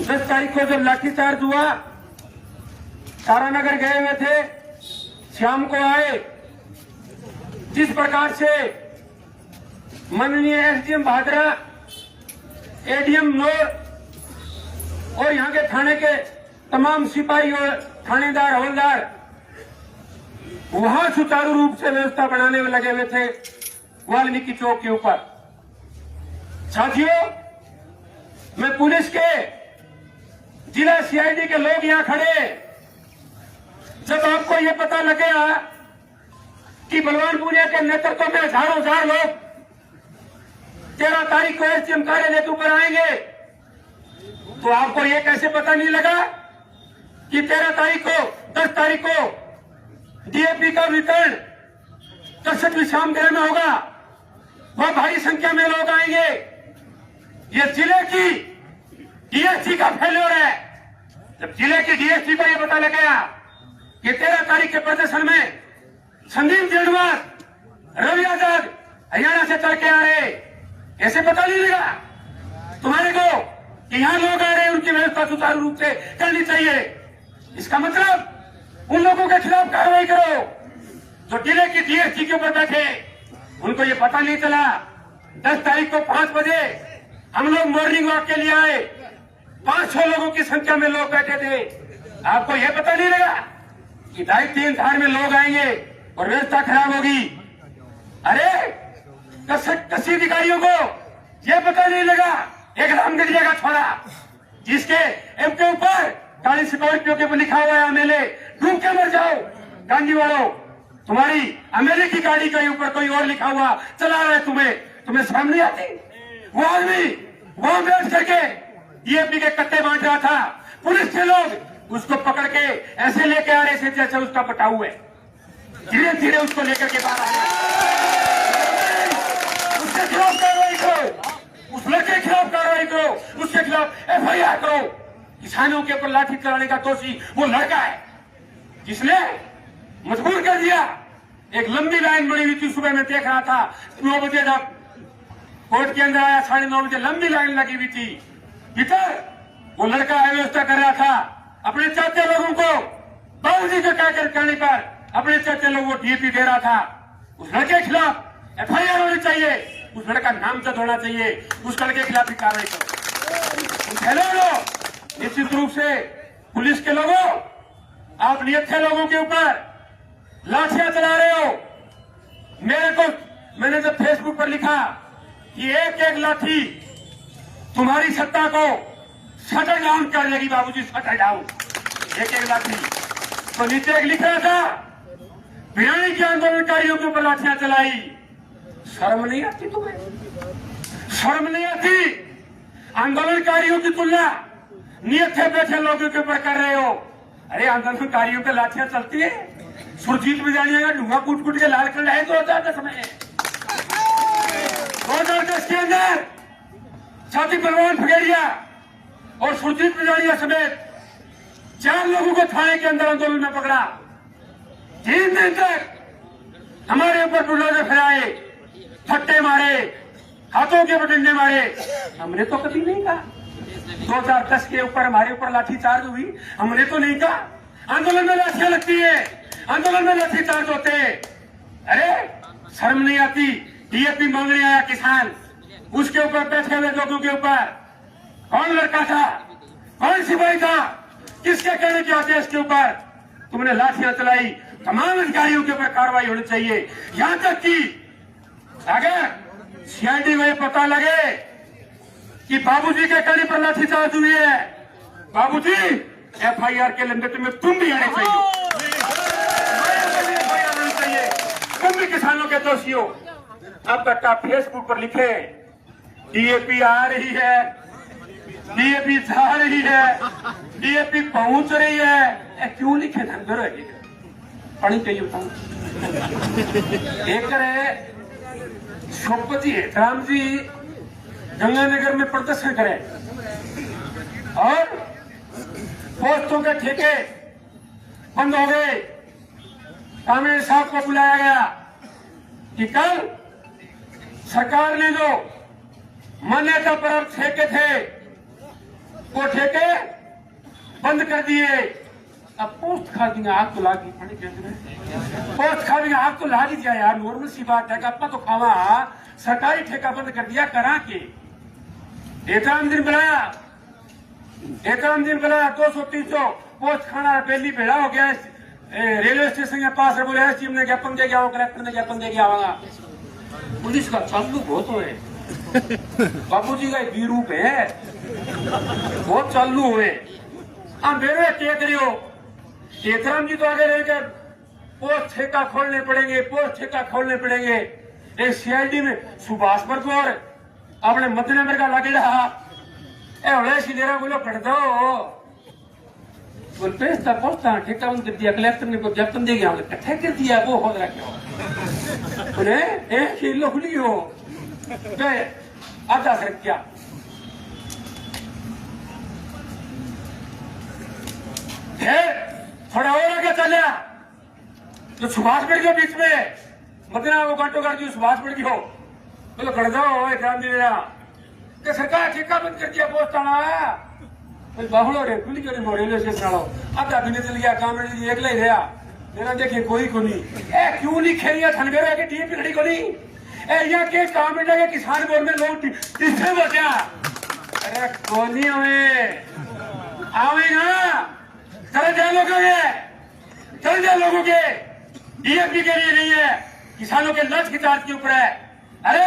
10 तारीख को जब लाठीचार्ज हुआ, तारानगर गए हुए थे, शाम को आए। जिस प्रकार से माननीय एसडीएम भादरा, एडीएम नोर और यहाँ के थाने के तमाम सिपाही और थानेदार हवलदार वहां सुचारू रूप से व्यवस्था बनाने में लगे हुए थे वाल्मीकि चौक के ऊपर। साथियों, मैं पुलिस के जिला सीआईडी के लोग यहां खड़े, जब आपको यह पता लगेगा कि बलवानपुरिया के नेतृत्व में हजार लोग 13 तारीख को एसडीएम कार्यालय के ऊपर आएंगे, तो आपको यह कैसे पता नहीं लगा कि 13 तारीख को 10 तारीख को डीएपी का वितरण 63वीं शाम गृह में होगा। वह भारी संख्या में लोग आएंगे। यह जिले की डीएसपी का फेल्योर है। जब जिले की डीएसपी को यह पता लगेगा कि 13 तारीख के प्रदर्शन में संदीप जेडवार, रवि आजाद हरियाणा से चल के आ रहे, ऐसे पता नहीं लगा तुम्हारे को कि यहां लोग आ रहे हैं, उनकी व्यवस्था सुचारू रूप से करनी चाहिए। इसका मतलब उन लोगों के खिलाफ कार्रवाई करो जो जिले की डीएसपी के ऊपर बैठे। उनको ये पता नहीं चला। 10 तारीख को 5 बजे हम लोग मॉर्निंग वॉक के लिए आए, 500 लोगों की संख्या में लोग बैठे थे। आपको यह पता नहीं लगा कि 2.5-3 धार में लोग आएंगे और व्यवस्था खराब होगी। अरे कसी अधिकारियों को यह पता नहीं लगा, एक रामगढ़िया का छोरा जिसके एम के ऊपर गाड़ी स्कॉर्पियो के ऊपर लिखा हुआ है एमएलए, डूब के मर जाओ। गांधी वालों, तुम्हारी एमएलए की गाड़ी के ऊपर कोई और लिखा हुआ चला रहा है, तुम्हें शर्म नहीं आती? वो आदमी वहां बैठ करके डीएपी के कट्टे बांट रहा था। पुलिस के लोग उसको पकड़ के ऐसे लेके आ रहे थे जैसे उसका पटाऊ है। धीरे धीरे उसको लेकर के बाहर आए। उसके खिलाफ कार्रवाई करो, उस लड़के के खिलाफ कार्रवाई करो, उसके खिलाफ एफआईआर करो। किसानों के ऊपर लाठी चलाने का दोषी वो लड़का है जिसने मजबूर कर दिया। एक लंबी लाइन बनी हुई थी, सुबह में देख रहा था 9 बजे जब कोर्ट के अंदर आया, 9:30 बजे लंबी लाइन लगी हुई थी। भीतर वो लड़का व्यवस्था कर रहा था। अपने चाहते लोगों को बाबूजी के कहकर कहने पर अपने चाहते लोगों को डीएपी दे रहा था। उस लड़के के खिलाफ एफआईआर होनी चाहिए, उस लड़का का नामजद होना चाहिए, उस लड़के के खिलाफ भी कार्रवाई करो। हेलो, निश्चित रूप से पुलिस के लोगों, आप नियत लोगों के ऊपर लाठियां चला रहे हो। मैंने जब फेसबुक पर लिखा कि एक लाठी तुम्हारी सत्ता को शटर डाउन कर देगी बाबूजी, शटर डाउन, एक लाठी, तो नीचे एक लिख रहा था भिवानी के आंदोलनकारियों के ऊपर लाठियां चलाई। शर्म नहीं आती तुम्हें? शर्म नहीं आती? आंदोलनकारियों की तुलना नियत से बैठे लोगों के ऊपर कर रहे हो। अरे आंदोलनकारियों पे लाठियां चलती है। सुरजीत बिजाड़िया का ढूंढा कूट के लाल कर रहे 2010 में। 2010 के अंदर साथी बलवान फगेड़िया और सुरजीत बिजाड़िया समेत 4 लोगों को थाने के अंदर आंदोलन में पकड़ा। 3 दिन तक हमारे ऊपर बुलडोजर फैलाए, फट्टे मारे, हाथों के डंडे मारे। हमने तो कभी नहीं कहा 2010 के ऊपर हमारे ऊपर लाठीचार्ज हुई, हमने तो नहीं कहा आंदोलन में लाठियां लगती है, आंदोलन में लाठीचार्ज होते हैं। अरे शर्म नहीं आती? डीएपी मांगने आया किसान, उसके ऊपर बैठे हुए लोगों के ऊपर कौन लड़का था, कौन सिपाही था, किसके कहने के आदेश के ऊपर तुमने लाठियां चलाई? तमाम अधिकारियों के ऊपर कार्रवाई होनी चाहिए। यहां तक कि अगर सीआईडी को पता लगे कि बाबूजी के कहने पर लाठीचार्ज हुई है, बाबूजी एफआईआर के लंबे में तुम भी आने चाहिए, एफआईआर होनी चाहिए। तुम भी किसानों के दोषी हो। अब तक आप फेसबुक पर लिखे डीएपी आ रही है, डीएपी जा रही है, डीएपी पहुंच रही है, क्यों लिखे धनगर पढ़ी चाहिए बताऊं। एक है सोपति राम जी गंगानगर में प्रदर्शन करें और पोस्टों के ठेके बंद हो गए। कामरेड साहब को बुलाया गया कि कल सरकार ने जो मान्यता पर ठेके थे वो ठेके बंद कर दिए। अब पोस्ट खा देंगे, आग तो लागी, पोस्ट खा देंगे, आग तो लाग ही जाए यार, नॉर्मल सी बात है। अपना तो खावा सरकारी ठेका बंद कर दिया, करा के एकाम दिन बनाया 200-300 पोस्ट खाना पहली भेड़ा हो गया। रेलवे स्टेशन के पास बोले चीफ ने ज्ञापन दे गया, कलेक्टर ने ज्ञापन दे गया आवागा। पुलिस का चालू बहुत हुए, बाबू जी का एक रूप है, बहुत चालू हुए। मेरे क्या करियो, एतराम जी तो आगे रहेंगे, पोस्ट ठेका खोलने पड़ेंगे, पोस्ट ठेका खोलने पड़ेंगे। एक सीआईडी में सुभाष बरगौर अपने मध्यनगर का लगे रहा सिलेरा बोलो पढ़ दो बोल पेस्ता पोस्ता ठेका बंद कर दिया, कलेक्टर ने को ज्ञापन दे गया, कट्ठे कर दिया वो हो रहा क्यों बोले एक खुली हो आधा सर क्या थोड़ा और आगे चलिया तो सुभाष बढ़ गया बीच में, मदना वो घंटों कर दी सुभाष बढ़ गया बोलो खड़ जाओ ध्यान दे रहा कि सरकार ठेका बंद कर दिया पोस्ट आना बाहुलो रे खुली जो रेलवे स्टेशन आलो आधा दिन चल गया काम एक ही रहा मेरा देखे कोई को नहीं ए क्यों नहीं खेलिया थनगेरा के टीम पिछड़ी को नहीं ए यहाँ के काम में लगे किसान बोर्ड में लोग किससे बचा अरे कोनी आवेगा चले जाए लोगों के डीएपी के लिए नहीं है, किसानों के लक्ष्य की चार्ज के ऊपर है। अरे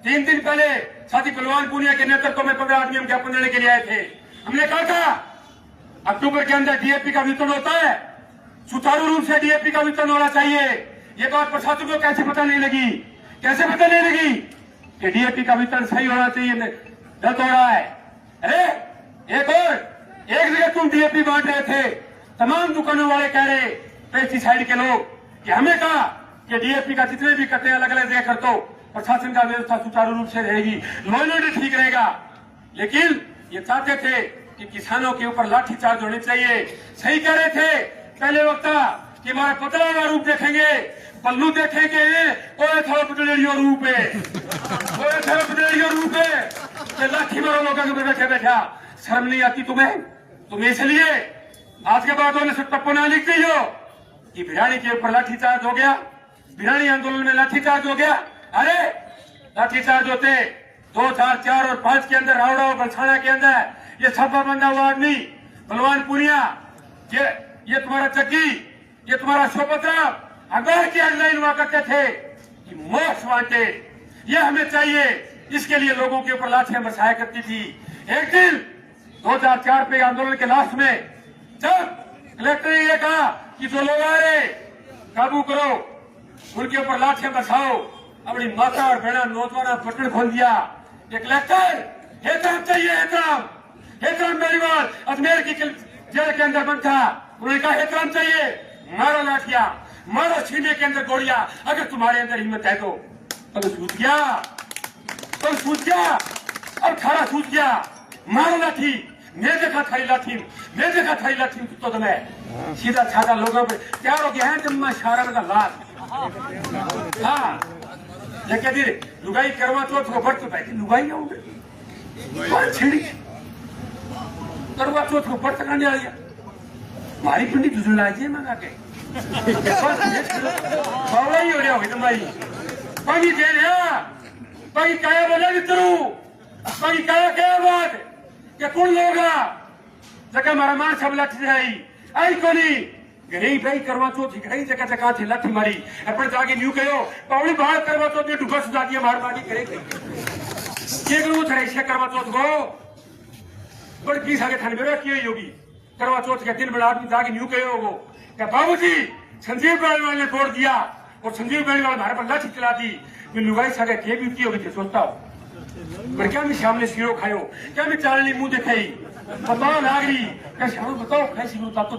3 दिन पहले साथी बलवान पूनिया के नेतृत्व में 15 आदमी हम ज्ञापन देने के लिए आए थे। हमने कहा था अक्टूबर के अंदर डीएपी का वितरण होता है, सुचारू रूप से डीएपी का वितरण होना चाहिए। ये बात प्रशासन को कैसे पता नहीं लगी कि डीएपी का वितरण सही होना चाहिए, गलत हो रहा है। अरे एक जगह तुम डीएपी बांट रहे थे, तमाम दुकानों वाले कह रहे पेस्टिसाइड के लोग कि हमें कहा कि डीएपी का जितने भी कट्टे अलग अलग कर दो, प्रशासन का व्यवस्था सुचारू रूप से रहेगी, लॉ एंड ऑर्डर ठीक रहेगा। लेकिन ये चाहते थे कि किसानों के ऊपर लाठीचार्ज होनी चाहिए। सही कह रहे थे पहले वक्त कि हमारा पतला हुआ रूप देखेंगे, पल्लू देखेंगे और थोड़ा पतलेरियो रूप है लाठी मारो लोगों के बैठे बैठा। शर्म नहीं आती तुम इसलिए आज के बाद उन्हें टप्पो ना लिख दी हो कि भिरानी के ऊपर लाठीचार्ज हो गया, भिरानी आंदोलन में लाठीचार्ज हो गया। अरे लाठीचार्ज होते 2, 4, 4 और 5 के अंदर रावड़ा और बलसाना के अंदर ये छप्पा बंधा हुआ आदमी बलवान पूनिया, ये तुम्हारा चक्की, ये तुम्हारा शोपत्रा अखबार की हेडलाइन हुआ करते थे कि मोस्ट वांटेड, ये हमें चाहिए। इसके लिए लोगों के ऊपर लाठियां बरसाया करती थी। एक दिन 2004 पे आंदोलन के लास्ट में जब कलेक्टर ने ये कहा कि जो लोग आ रहे काबू करो, उनके ऊपर लाठियां बरसाओ, अपनी माता और बहना नौजवान पटन खोल दिया। ये कलेक्टर एहतराम चाहिए, एहतराम मेरीवाल अजमेर की जेल के अंदर बंद था, उन्होंने कहा एहतराम चाहिए, मारो लाठियां, मारो सीने के अंदर गोलियां, अगर तुम्हारे अंदर हिम्मत है तो सूझ गया और खारा सूझ गया, मारो लाठी, मैं देखा थारी लाठी तो तुम्हें सीधा साधा लोगों पर तैयार हो गया है जब मैं इशारा का लाभ। हाँ लेकिन लुगाई करवा चौथ को बढ़ चुका है, लुगाई आओगे छिड़ी करवा चौथ को बढ़ तक आ गया मारी पिंडी दूसरी लाइए मंगा के बावला ही हो रहा होगी तुम भाई बाकी दे रहा बाकी काया बोला मित्रों बाकी काया क्या बात क्या कौन लोगा जगह मारा मार सब लाठी आई को नहीं गई भाई करवा चौथ घड़ी जगह जगह थे लाठी मारी अपन जाके न्यू कहो पावड़ी बाहर करवा चौथ में डूबा सुधा दिया मार मारी करे ये करूँ थोड़ा करवा चौथ को बड़ी पीस आगे थाने में रखी हुई होगी करवा चौथ के दिन बड़ा आदमी जाके न्यू कहो वो क्या बाबू जी संजीव बेनीवाल ने तोड़ दिया और संजीव बेनीवाल हमारे पर लाठी चला दी, मैं लुगाई सगे के भी होगी सोचता हूँ पर क्या मैं सामने सीरो खायो, क्या मैं चालनी मुंह दिखाई बताओ नागरी क्या बताओ खाई सीरो तो